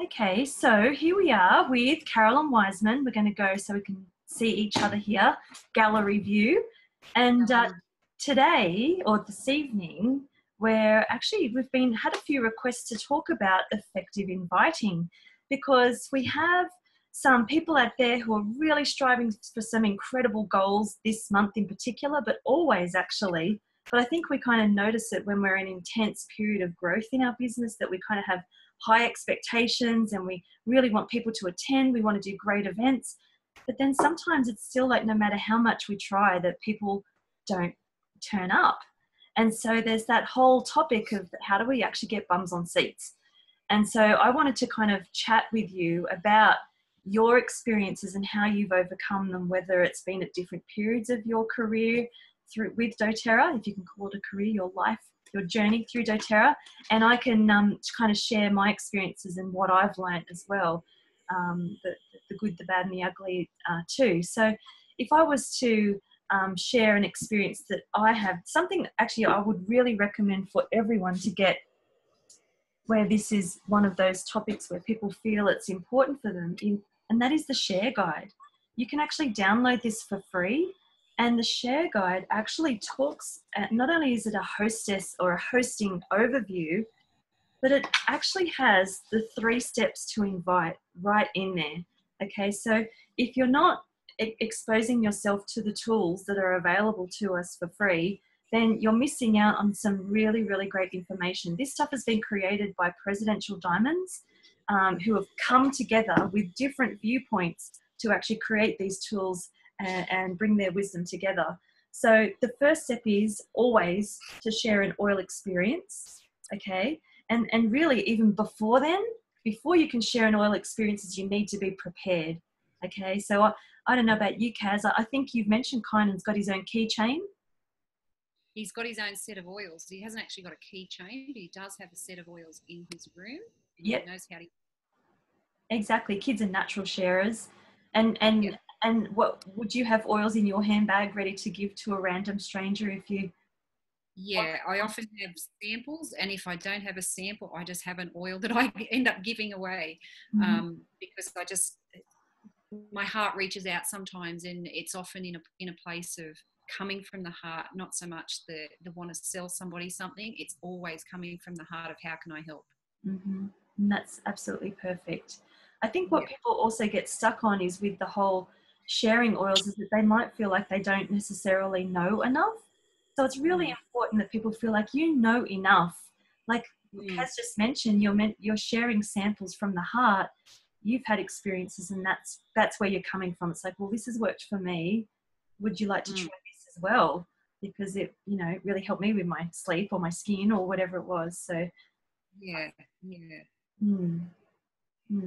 Okay, so here we are with Carolyn Wiseman. We're going to go so we can see each other here, gallery view. And today, or this evening, we've had a few requests to talk about effective inviting, because we have some people out there who are really striving for some incredible goals this month in particular, but always actually. But I think we kind of notice it when we're in an intense period of growth in our business, that we kind of have high expectations and we really want people to attend. We want to do great events. But then sometimes it's still like, no matter how much we try, that people don't turn up. And so there's that whole topic of how do we actually get bums on seats? And so I wanted to kind of chat with you about your experiences and how you've overcome them, whether it's been at different periods of your career with doTERRA, if you can call it a career, your life, your journey through doTERRA, and I can kind of share my experiences and what I've learned as well, the good, the bad and the ugly too. So if I was to share an experience that I have, something actually I would really recommend for everyone to get, where this is one of those topics where people feel it's important for them, and that is the Share Guide. You can actually download this for free. And the Share Guide actually talks, not only is it a hostess or a hosting overview, but it actually has the 3 steps to invite right in there. Okay, so if you're not exposing yourself to the tools that are available to us for free, then you're missing out on some really, really great information. This stuff has been created by Presidential Diamonds, who have come together with different viewpoints to actually create these tools and bring their wisdom together. So the first step is always to share an oil experience, okay? And really even before then, before you can share an oil experiences, you need to be prepared, okay? So I don't know about you, Kaz. I think you've mentioned Kynan's got his own keychain. He's got his own set of oils. He hasn't actually got a keychain, but he does have a set of oils in his room. Yep. He knows how to... Exactly. Kids are natural sharers. And what would you have oils in your handbag ready to give to a random stranger if you... Yeah, I often have samples, and if I don't have a sample, I just have an oil that I end up giving away, because my heart reaches out sometimes, and it's often in a place of coming from the heart, not so much the want to sell somebody something. It's always coming from the heart of how can I help. And that's absolutely perfect. I think what people also get stuck on is with the whole sharing oils is that they might feel like they don't necessarily know enough. So it's really important that people feel like you know enough. Like Kaz just mentioned, you're sharing samples from the heart. You've had experiences, and that's where you're coming from. It's like, well, this has worked for me. Would you like to try this as well? Because it, really helped me with my sleep or my skin or whatever it was. So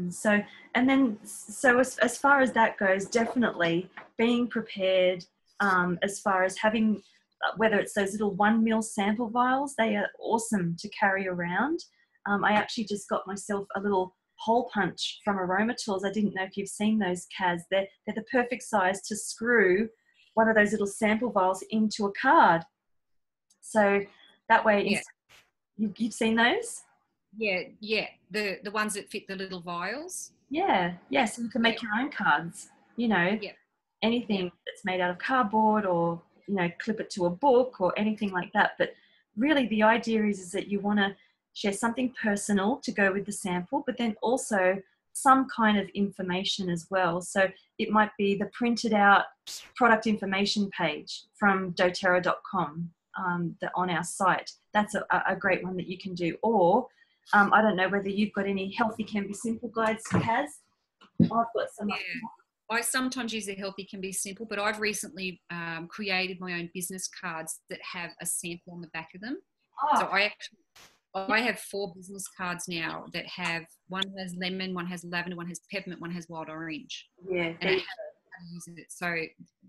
So, and then, so as far as that goes, definitely being prepared, as far as having, whether it's those little 1 ml sample vials, they are awesome to carry around. I actually just got myself a little hole punch from Aroma Tools. I didn't know if you've seen those, Kaz. They're the perfect size to screw one of those little sample vials into a card. So that way, you've seen those? Yeah. The ones that fit the little vials. Yeah. So you can make your own cards, anything that's made out of cardboard, or, clip it to a book or anything like that. But really the idea is that you want to share something personal to go with the sample, but then also some kind of information as well. So it might be the printed out product information page from doTERRA.com on our site. That's a great one that you can do. Or I don't know whether you've got any Healthy Can Be Simple guides, Kaz. I've got some. I sometimes use the Healthy Can Be Simple, but I've recently created my own business cards that have a sample on the back of them. So I have 4 business cards now that have, one has lemon, one has lavender, one has peppermint, one has wild orange. Yeah. And I have to use it. So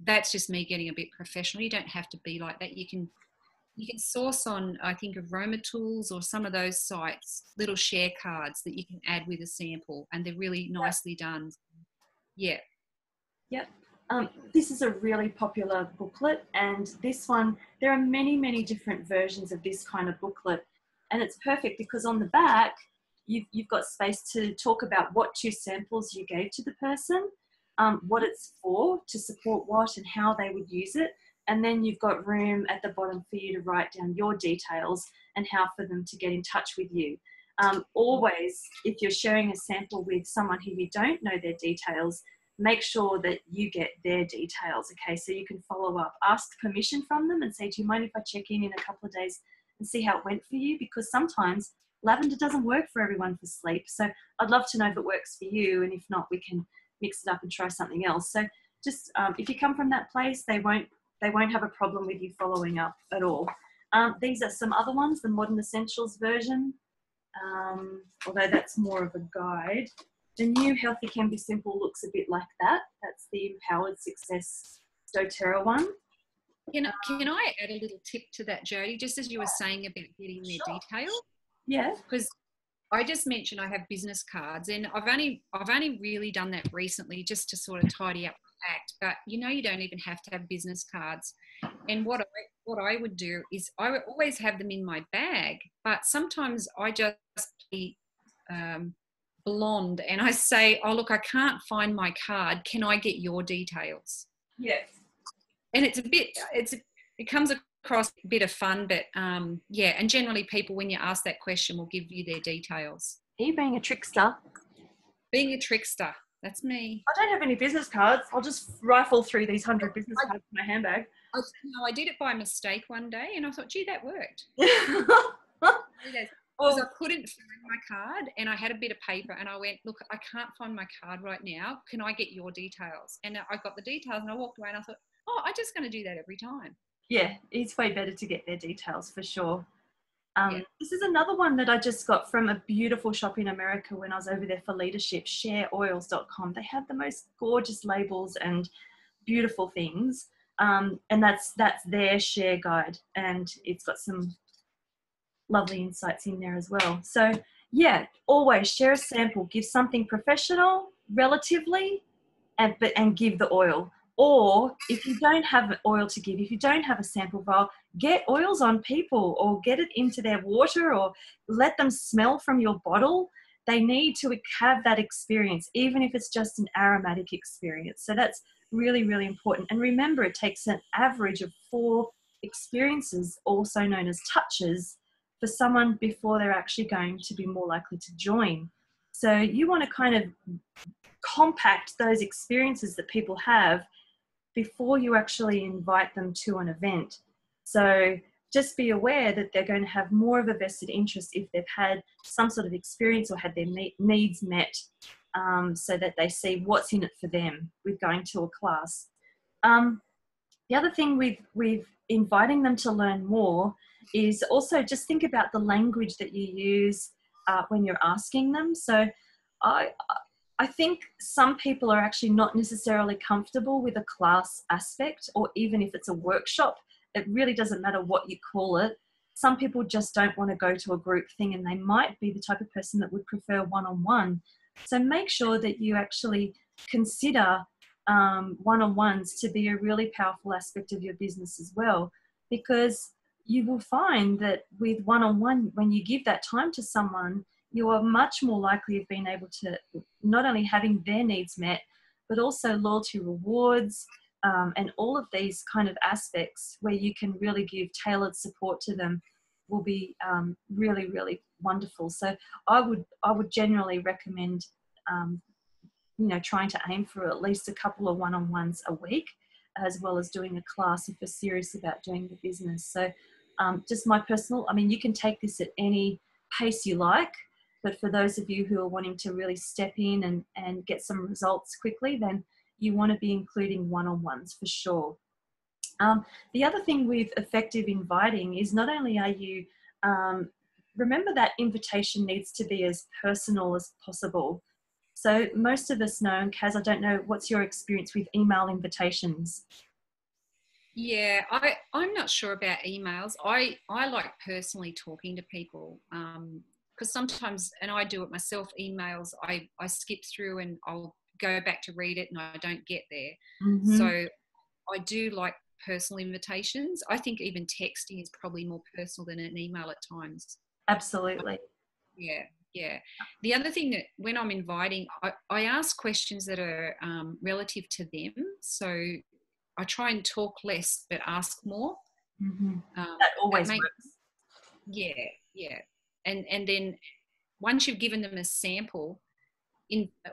that's just me getting a bit professional. You don't have to be like that. You can source on, I think, Aroma Tools or some of those sites, little share cards that you can add with a sample, and they're really nicely done. Yeah. Yep. This is a really popular booklet, and this one, there are many, many different versions of this kind of booklet, and it's perfect because on the back you've got space to talk about what 2 samples you gave to the person, what it's for, to support what and how they would use it. And then you've got room at the bottom for you to write down your details and how for them to get in touch with you. Always, if you're sharing a sample with someone who you don't know their details, make sure that you get their details, okay? So you can follow up, ask permission from them and say, do you mind if I check in a couple of days and see how it went for you? Because sometimes lavender doesn't work for everyone for sleep. So I'd love to know if it works for you, and if not, we can mix it up and try something else. So just if you come from that place, they won't have a problem with you following up at all. These are some other ones, the Modern Essentials version, although that's more of a guide. The new Healthy Can Be Simple looks a bit like that. That's the Empowered Success doTERRA one. Can I add a little tip to that, Jody, just as you were saying about getting their detail? Yeah. Because I just mentioned I have business cards, and I've only really done that recently just to sort of tidy up the act. But you don't even have to have business cards. And what I would do is I would always have them in my bag, but sometimes I just be blonde and I say, oh look, I can't find my card. Can I get your details? Yes. And it comes across a bit of fun, but yeah, and generally people, when you ask that question, will give you their details. Are you being a trickster? Being a trickster, that's me. I don't have any business cards. I'll just rifle through these 100 business cards in my handbag. I did it by mistake one day, and I thought, gee, that worked. Because I couldn't find my card, and I had a bit of paper, and I went, look, I can't find my card right now. Can I get your details? And I got the details, and I walked away, and I thought, oh, I'm just going to do that every time. Yeah, it's way better to get their details for sure. Yeah. This is another one that I just got from a beautiful shop in America when I was over there for leadership, shareoils.com. They have the most gorgeous labels and beautiful things. And that's their share guide, and it's got some lovely insights in there as well. So yeah, always share a sample, give something professional relatively, and give the oil. Or if you don't have oil to give, if you don't have a sample vial, get oils on people or get it into their water or let them smell from your bottle. They need to have that experience, even if it's just an aromatic experience. So that's really, really important. And remember, it takes an average of 4 experiences, also known as touches, for someone before they're actually going to be more likely to join. So you want to kind of compact those experiences that people have before you actually invite them to an event. So just be aware that they're going to have more of a vested interest if they've had some sort of experience or had their needs met, so that they see what's in it for them with going to a class. The other thing with inviting them to learn more is also just think about the language that you use when you're asking them. So I think some people are actually not necessarily comfortable with a class aspect, or even if it's a workshop, it really doesn't matter what you call it. Some people just don't want to go to a group thing, and they might be the type of person that would prefer one-on-one. So make sure that you actually consider one-on-ones to be a really powerful aspect of your business as well, because you will find that with one-on-one, when you give that time to someone, you are much more likely of being able to not only having their needs met, but also loyalty rewards, and all of these kind of aspects where you can really give tailored support to them will be really, really wonderful. So I would generally recommend, trying to aim for at least a couple of one-on-ones a week, as well as doing a class if you're serious about doing the business. So just my personal, you can take this at any pace you like, but for those of you who are wanting to really step in and get some results quickly, then you want to be including one-on-ones for sure. The other thing with effective inviting is not only are you, remember that invitation needs to be as personal as possible. So most of us know, and Kaz, I don't know, what's your experience with email invitations? Yeah, I'm not sure about emails. I like personally talking to people, because sometimes, and I do it myself, emails, I skip through and I'll go back to read it and I don't get there. Mm-hmm. So I do like personal invitations. I think even texting is probably more personal than an email at times. Absolutely. Yeah. Yeah. The other thing that when I'm inviting, I ask questions that are relative to them. So I try and talk less but ask more. That always works. Yeah, yeah. And then once you've given them a sample,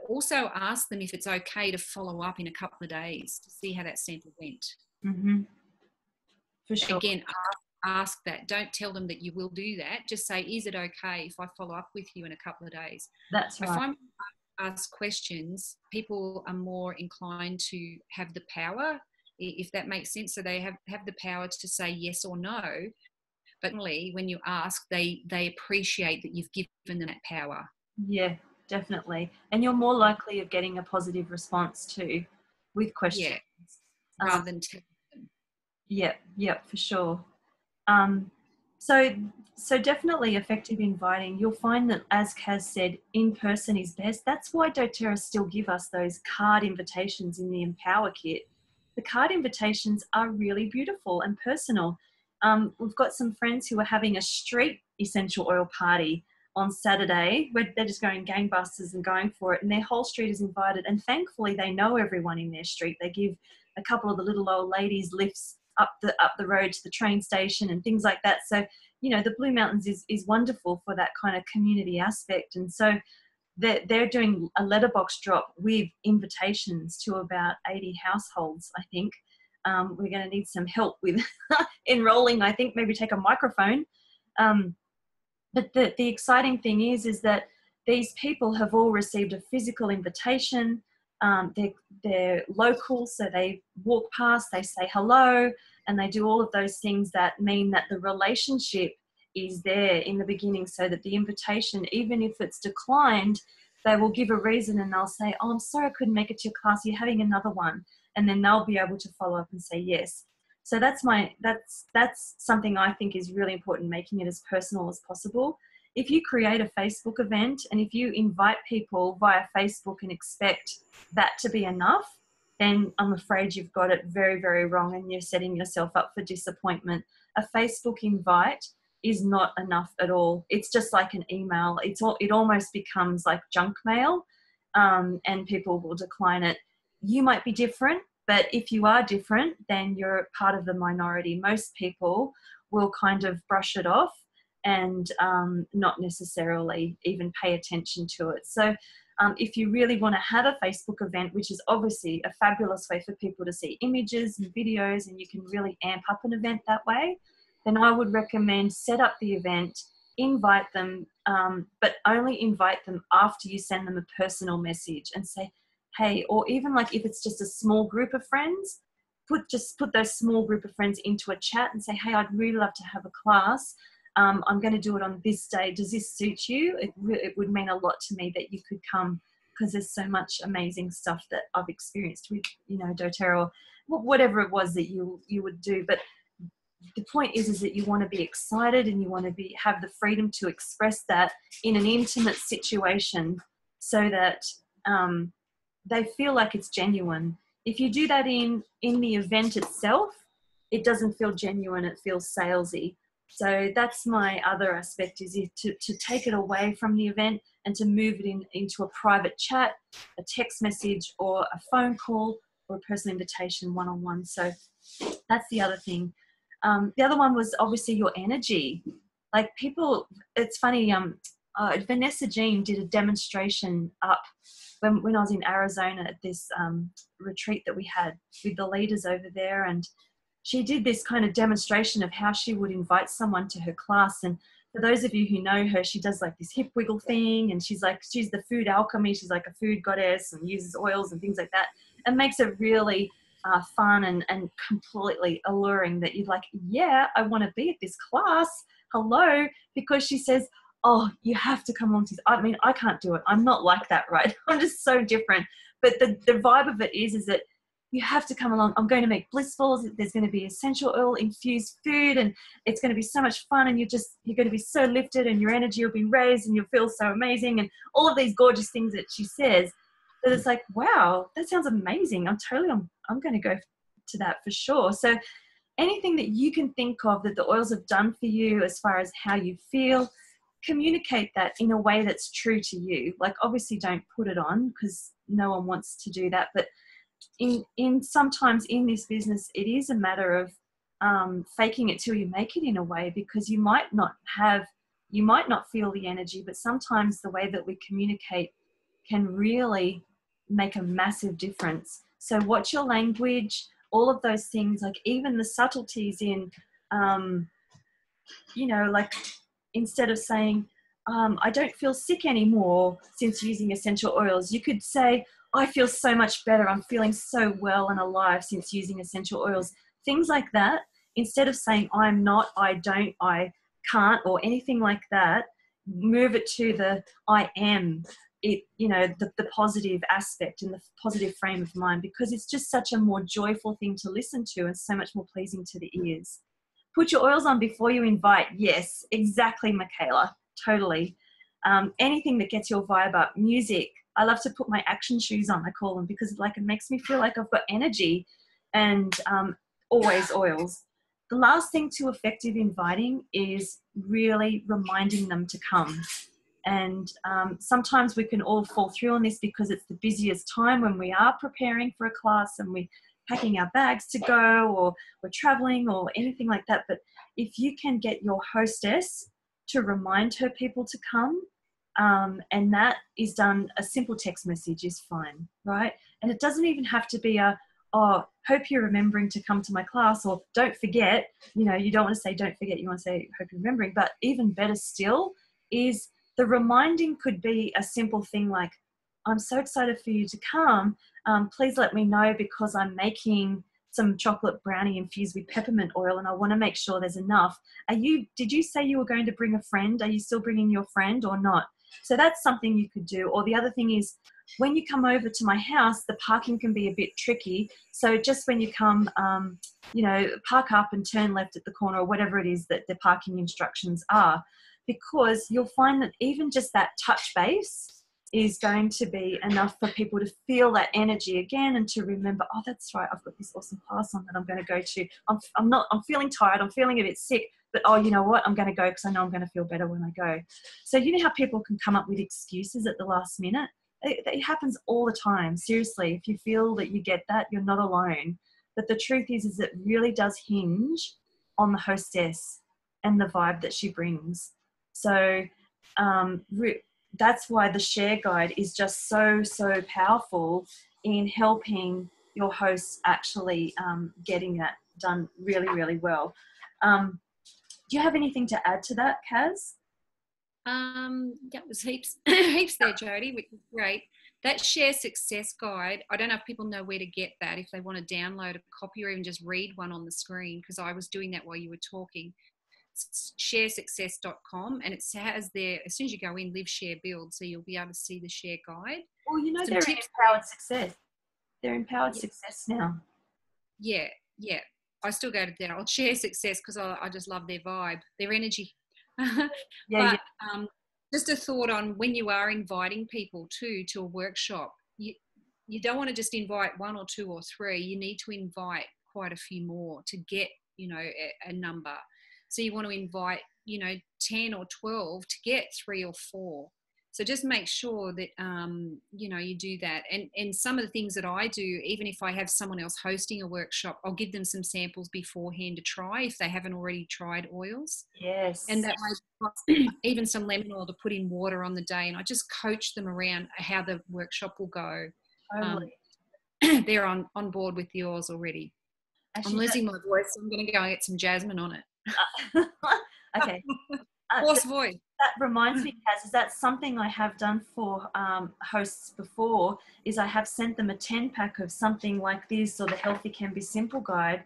also ask them if it's okay to follow up in a couple of days to see how that sample went. For sure. Again, ask that. Don't tell them that you will do that. Just say, is it okay if I follow up with you in a couple of days? That's right. I find when I ask questions, people are more inclined to have the power, if that makes sense. So they have the power to say yes or no. But when you ask, they appreciate that you've given them that power. Yeah, definitely. And you're more likely of getting a positive response too with questions. Yeah, rather than telling them. Yeah, for sure. So definitely effective inviting. You'll find that, as Kaz said, in person is best. That's why doTERRA still give us those card invitations in the Empower Kit. The card invitations are really beautiful and personal. We've got some friends who are having a street essential oil party on Saturday where they're just going gangbusters and going for it, and their whole street is invited, and thankfully they know everyone in their street. They give a couple of the little old ladies lifts up the road to the train station and things like that. So, you know, the Blue Mountains is wonderful for that kind of community aspect. And so they're doing a letterbox drop with invitations to about 80 households, I think. We're going to need some help with enrolling, I think, maybe take a microphone. But the exciting thing is that these people have all received a physical invitation. They're local, so they walk past, they say hello, and they do all of those things that mean that the relationship is there in the beginning, so that the invitation, even if it's declined, they will give a reason and they'll say, oh, I'm sorry I couldn't make it to your class, you're having another one. And then they'll be able to follow up and say yes. So that's something I think is really important, making it as personal as possible. If you create a Facebook event and if you invite people via Facebook and expect that to be enough, then I'm afraid you've got it very, very wrong and you're setting yourself up for disappointment. A Facebook invite is not enough at all. It's just like an email. It almost becomes like junk mail, and people will decline it. You might be different, but if you are different, then you're part of the minority. Most people will kind of brush it off and not necessarily even pay attention to it. So if you really want to have a Facebook event, which is obviously a fabulous way for people to see images and videos, and you can really amp up an event that way, then I would recommend set up the event, invite them, but only invite them after you send them a personal message and say, hey, or even like if it's just a small group of friends, put those small group of friends into a chat and say, hey, I'd really love to have a class. I'm going to do it on this day. Does this suit you? It would mean a lot to me that you could come, because there's so much amazing stuff that I've experienced with, you know, doTERRA, or whatever it was that you would do. But the point is that you want to be excited and you want to have the freedom to express that in an intimate situation so that they feel like it's genuine. If you do that in the event itself, it doesn't feel genuine, it feels salesy. So that's my other aspect, is to take it away from the event and to move it into a private chat, a text message, or a phone call, or a personal invitation one-on-one. So that's the other thing. The other one was obviously your energy. Like people, it's funny, Vanessa Jean did a demonstration up when I was in Arizona at this retreat that we had with the leaders over there, and she did this kind of demonstration of how she would invite someone to her class. And for those of you who know her, she does like this hip wiggle thing, and she's the food alchemy. She's like a food goddess and uses oils and things like that, and makes it really fun and completely alluring that you're like, yeah, I want to be at this class. Hello. Because she says, oh, you have to come along to this. I mean, I can't do it. I'm not like that, right? I'm just so different. But the vibe of it is that you have to come along. I'm going to make blissfuls. There's going to be essential oil infused food, and it's going to be so much fun, and you're going to be so lifted, and your energy will be raised, and you'll feel so amazing, and all of these gorgeous things that she says. That it's like, wow, that sounds amazing. I'm going to go to that for sure. So anything that you can think of that the oils have done for you as far as how you feel, communicate that in a way that's true to you. Like, obviously don't put it on, because no one wants to do that. But in sometimes in this business, it is a matter of faking it till you make it, in a way, because you might not feel the energy, but sometimes the way that we communicate can really make a massive difference. So watch your language, all of those things, like even the subtleties in, like, instead of saying, I don't feel sick anymore since using essential oils, you could say, I feel so much better. I'm feeling so well and alive since using essential oils. Things like that. Instead of saying, I'm not, I don't, I can't, or anything like that, move it to the I am, the positive aspect and the positive frame of mind, because it's just such a more joyful thing to listen to and so much more pleasing to the ears. Put your oils on before you invite. Yes, exactly, Michaela. Totally. Anything that gets your vibe up. Music. I love to put my action shoes on, I call them, because it makes me feel like I've got energy. And always oils. The last thing to effective inviting is really reminding them to come. And sometimes we can all fall through on this because it's the busiest time when we are preparing for a class and we're packing our bags to go, or we're traveling or anything like that. But if you can get your hostess to remind her people to come, and that is done, a simple text message is fine, right? And it doesn't even have to be hope you're remembering to come to my class, or don't forget. You don't want to say don't forget, you want to say hope you're remembering. But even better still is the reminding could be a simple thing like, I'm so excited for you to come. Please let me know, because I'm making some chocolate brownie infused with peppermint oil and I want to make sure there's enough. Did you say you were going to bring a friend? Are you still bringing your friend or not? So that's something you could do. Or the other thing is, when you come over to my house, the parking can be a bit tricky. So just when you come, park up and turn left at the corner, or whatever it is that the parking instructions are, because you'll find that even just that touch base is going to be enough for people to feel that energy again and to remember, oh, that's right, I've got this awesome class on that I'm going to go to. I'm feeling tired, I'm feeling a bit sick, but oh, you know what, I'm going to go because I know I'm going to feel better when I go. So you know how people can come up with excuses at the last minute? It happens all the time. Seriously, if you feel that you get that, you're not alone. But the truth is it really does hinge on the hostess and the vibe that she brings. So that's why the share guide is just so, so powerful in helping your hosts actually getting that done really, really well. Do you have anything to add to that, Kaz? That was heaps there, Jody, which is great. That share success guide, I don't know if people know where to get that, if they want to download a copy or even just read one on the screen, because I was doing that while you were talking. Sharesuccess.com, and it has there, as soon as you go in, live, share, build, so you'll be able to see the share guide. Well, they're in Empowered Success. They're Empowered Success now. Yeah. I still go to their old Share Success because I just love their vibe, their energy. Just a thought on when you are inviting people to a workshop, you don't want to just invite one or two or three. You need to invite quite a few more to get a number. So you want to invite 10 or 12 to get 3 or 4. So just make sure that you do that. And some of the things that I do, even if I have someone else hosting a workshop, I'll give them some samples beforehand to try if they haven't already tried oils. Yes. And that way, even some lemon oil to put in water on the day, and I just coach them around how the workshop will go. Totally. They're on board with the oils already. Actually, I'm losing my voice, so I'm going to go and get some jasmine on it. Okay. Hoarse voice. That reminds me, Kaz, is that something I have done for hosts before, is I have sent them a 10-pack of something like this, or the Healthy Can Be Simple guide,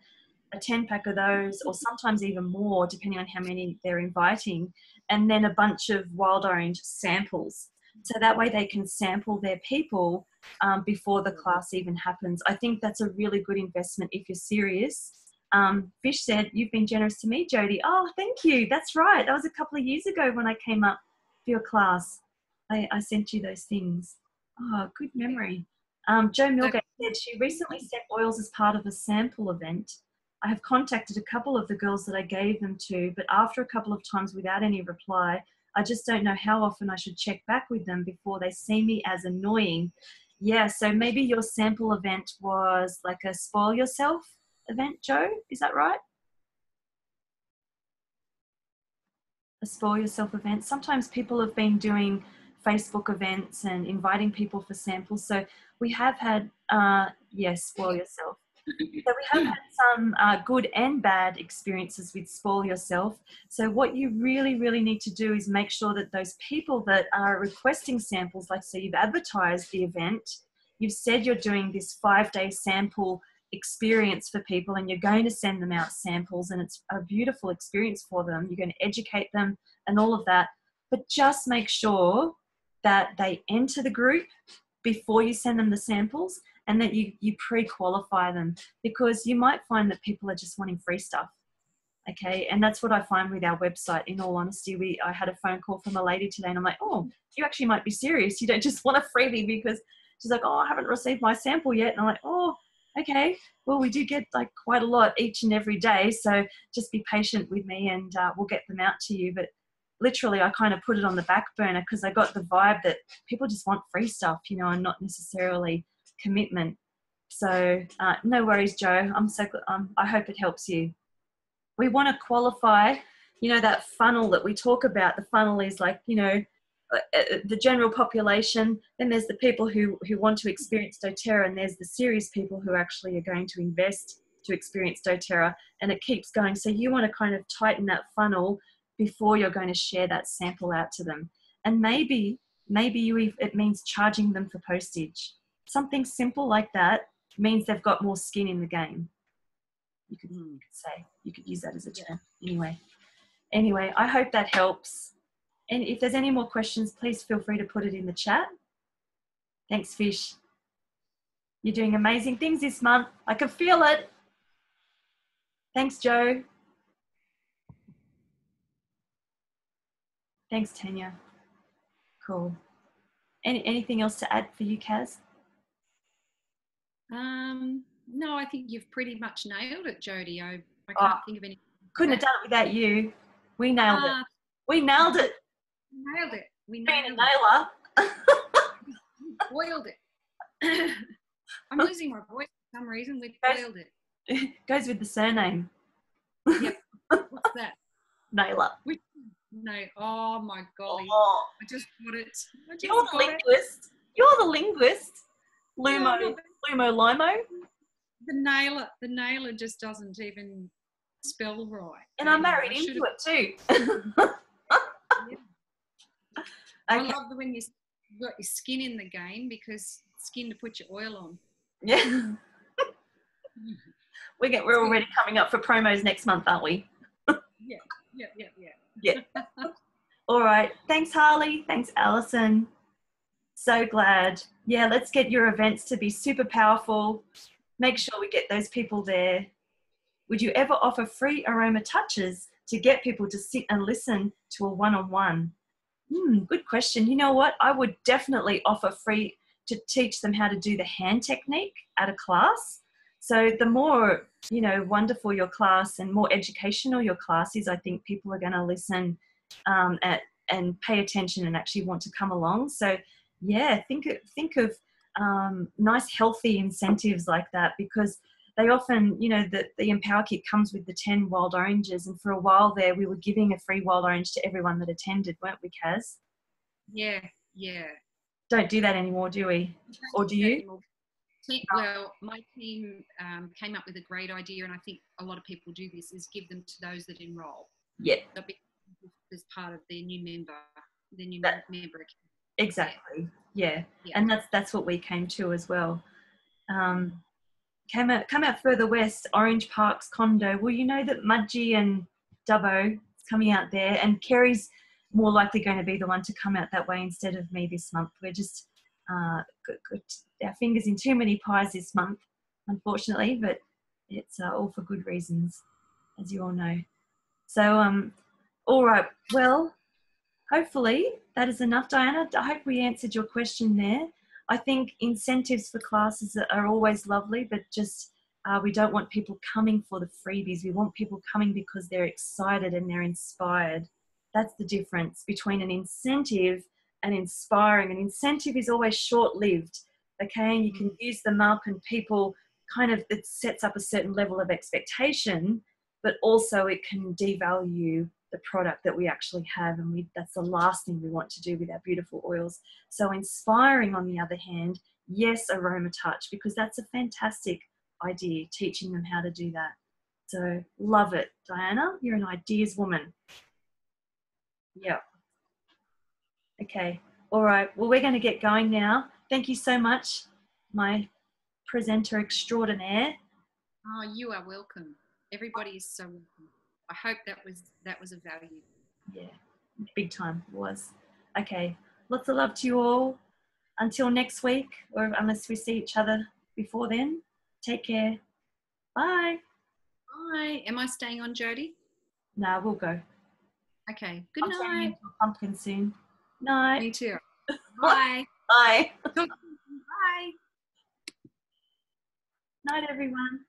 a 10-pack of those, or sometimes even more, depending on how many they're inviting, and then a bunch of wild orange samples. So that way they can sample their people before the class even happens. I think that's a really good investment if you're serious. Fish said, you've been generous to me, Jody. Oh, thank you. That's right. That was a couple of years ago when I came up for your class. I sent you those things. Oh, good memory. Jo Milgate said she recently sent oils as part of a sample event. I have contacted a couple of the girls that I gave them to, but after a couple of times without any reply, I just don't know how often I should check back with them before they see me as annoying. Yeah, so maybe your sample event was like a spoil yourself event, Joe. Is that right? A spoil yourself event. Sometimes people have been doing Facebook events and inviting people for samples. So we have had, yes, spoil yourself. So we have had some good and bad experiences with spoil yourself. So what you really, really need to do is make sure that those people that are requesting samples, like say you've advertised the event, you've said you're doing this 5-day sample experience for people and you're going to send them out samples and it's a beautiful experience for them. You're going to educate them and all of that. But just make sure that they enter the group before you send them the samples and that you pre-qualify them, because you might find that people are just wanting free stuff. Okay, and that's what I find with our website. In all honesty, I had a phone call from a lady today and I'm like, oh, you actually might be serious. You don't just want a freebie, because she's like, oh, I haven't received my sample yet. And I'm like, oh, okay, well, we do get like quite a lot each and every day. So just be patient with me and we'll get them out to you. But literally, I kind of put it on the back burner because I got the vibe that people just want free stuff, you know, and not necessarily commitment. So no worries, Joe. I hope it helps you. We want to qualify, you know, that funnel that we talk about. The funnel is like, you know, the general population, then there's the people who want to experience doTERRA, and there's the serious people who actually are going to invest to experience doTERRA, and it keeps going. So you want to kind of tighten that funnel before you're going to share that sample out to them. And maybe it means charging them for postage. Something simple like that means they've got more skin in the game. You could say, you could use that as a term. Anyway, I hope that helps. And if there's any more questions, please feel free to put it in the chat. Thanks, Fish. You're doing amazing things this month. I can feel it. Thanks, Joe. Thanks, Tanya. Cool. Anything else to add for you, Kaz? No, I think you've pretty much nailed it, Jodie. I can't think of anything. Couldn't have done it without you. We nailed it. We nailed it. Nailed it. We Being nailed a nailer. Boiled it. I'm losing my voice for some reason. We boiled it. Goes with the surname. Yep. What's that? Nailer. No. Oh my golly. Oh. I just got it. You're the linguist. You're the linguist. Lumo Limo. The nailer just doesn't even spell right. And I married into it too. Yeah. I love when you've got your skin in the game, because skin to put your oil on. Yeah. We're already coming up for promos next month, aren't we? Yeah. All right. Thanks, Harley. Thanks, Alison. So glad. Yeah, let's get your events to be super powerful. Make sure we get those people there. Would you ever offer free aroma touches to get people to sit and listen to a one-on-one? Good question. You know what? I would definitely offer free to teach them how to do the hand technique at a class. So the more, you know, wonderful your class and more educational your class is, I think people are going to listen and pay attention and actually want to come along. So yeah, think of nice healthy incentives like that, because they often, you know, the Empower Kit comes with the 10 wild oranges, and for a while there we were giving a free wild orange to everyone that attended, weren't we, Kaz? Yeah. Don't do that anymore, do we? Or do you? Well, my team came up with a great idea, and I think a lot of people do this, is give them to those that enroll. Yeah. As part of their new member account. Exactly. Yeah. And that's what we came to as well. Come out further west, Orange Park's condo. Well, you know that Mudgee and Dubbo is coming out there, and Kerry's more likely going to be the one to come out that way instead of me this month. We're just got our fingers in too many pies this month, unfortunately, but it's all for good reasons, as you all know. So, all right. Well, hopefully that is enough, Diana. I hope we answered your question there. I think incentives for classes are always lovely, but just we don't want people coming for the freebies. We want people coming because they're excited and they're inspired. That's the difference between an incentive and inspiring. An incentive is always short-lived, okay? And you can use them up and people kind of, it sets up a certain level of expectation, but also it can devalue the product that we actually have, and that's the last thing we want to do with our beautiful oils. So inspiring, on the other hand, yes, aroma touch, because that's a fantastic idea, teaching them how to do that. So love it, Diana. You're an ideas woman. Yeah. Okay. All right. Well, we're going to get going now. Thank you so much, my presenter extraordinaire. Oh, you are welcome. Everybody is so welcome. I hope that was of value. Yeah, big time it was. Okay. Lots of love to you all. Until next week, or unless we see each other before then, take care. Bye. Bye. Am I staying on, Jody? No, we'll go. Okay. Good I'm turning night. into a pumpkin soon. Night. Me too. Bye. Bye. Bye. Night, everyone.